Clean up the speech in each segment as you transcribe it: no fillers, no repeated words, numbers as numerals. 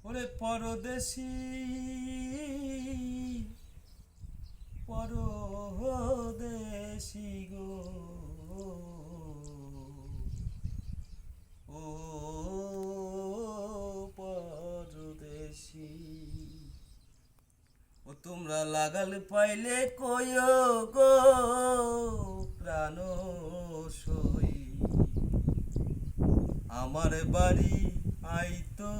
ওরে পরদেশী পরদেশী গো, ও পরদেশী, ও তোমরা লাগাল পাইলে কয়ো গো প্রাণ সই, আমার বাড়ি আইতো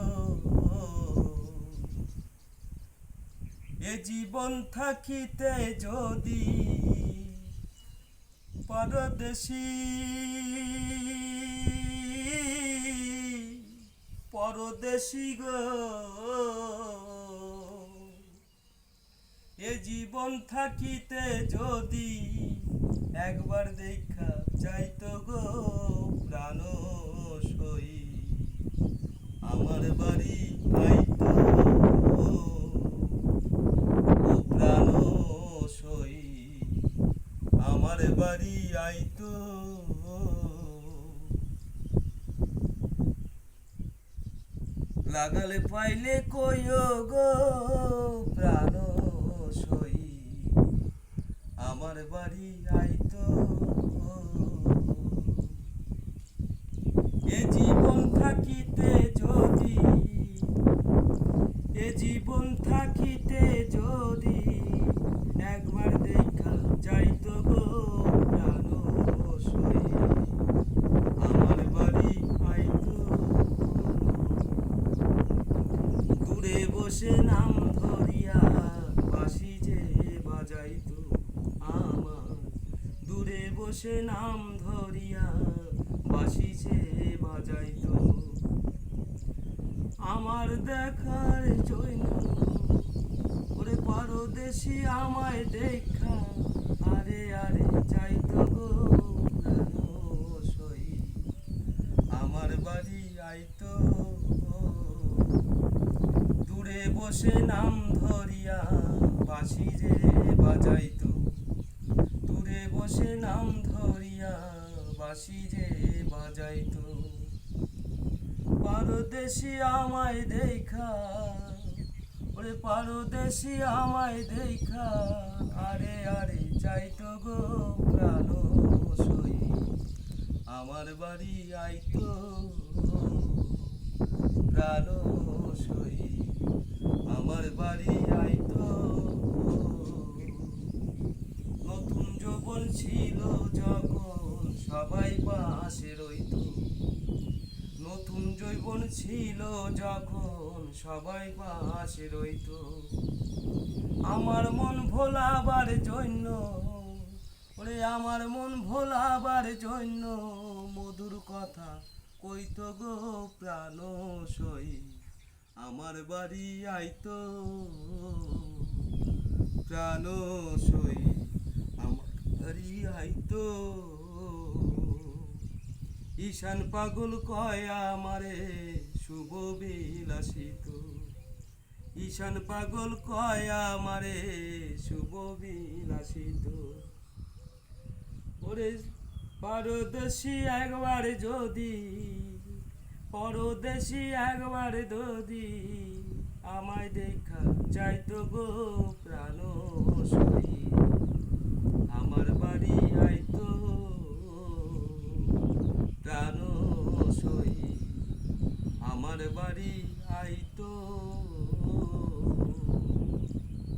এ জীবন থাকিতে যদি পরদেশী পরদেশী গো, এ জীবন থাকিতে যদি একবার দেখা যাইতো গো প্রাণ সই, আমার বাড়ি আইতো ও প্রাণ সই, আমার বাড়ি আইতো। লাগালে পাইলে কইও গো প্রাণ সই, আমার বাড়ি আইতো এ জীবন থাকিতে যদি, এ জীবন থাকিতে যদি একবার দেখা যাইতো গো প্রাণ সই, আমার বাড়ি আইতো। দূরে বসে নাম ধরিয়া বাঁশি যে বাজাইতো আমার, দূরে বসে নাম ধরিয়া বাঁশি যে বাজাইতো আমার দেখার জন্য, ওরে পরদেশী আমায় দেখা আরে আরে যাইতো গো প্রাণ সই, আমার বাড়ি আইতো। দূরে বসে নাম ধরিয়া বাঁশি যে বাজাইতো, দূরে বসে নাম ধরিয়া বাঁশি যে বাজাইতো পরদেশী আমায় দেখা, ওরে পরদেশী আমায় দেখা আরে আরে যাইতো গো প্রাণ সই, আমার বাড়ি আইতো প্রাণ সই, আমার বাড়ি আইতো। নতুন যৌবন ছিল যখন সবাই পাশে রইতো, নতুন যৌবন ছিল যখন সবাই পাশে রইতো, আমার মন ভোলাবার জন্য, ওরে আমার মন ভোলাবার জন্য মধুর কথা কইতো গো প্রাণ সই, আমার বাড়ি আইতো প্রাণ সই, আমার বাড়ি আইতো। ঈশান পাগল কয় আমারে শুভ বিলাসিত, ঈশান পাগল কয় আমারে শুভ বিলাসিত, ওরে পরদেশী একবার যদি, পরদেশী একবার যদি আমায় দেখা যাইতো গো প্রাণ সই, আমার বাড়ি আইতো প্রাণ সই, আমার বাড়ি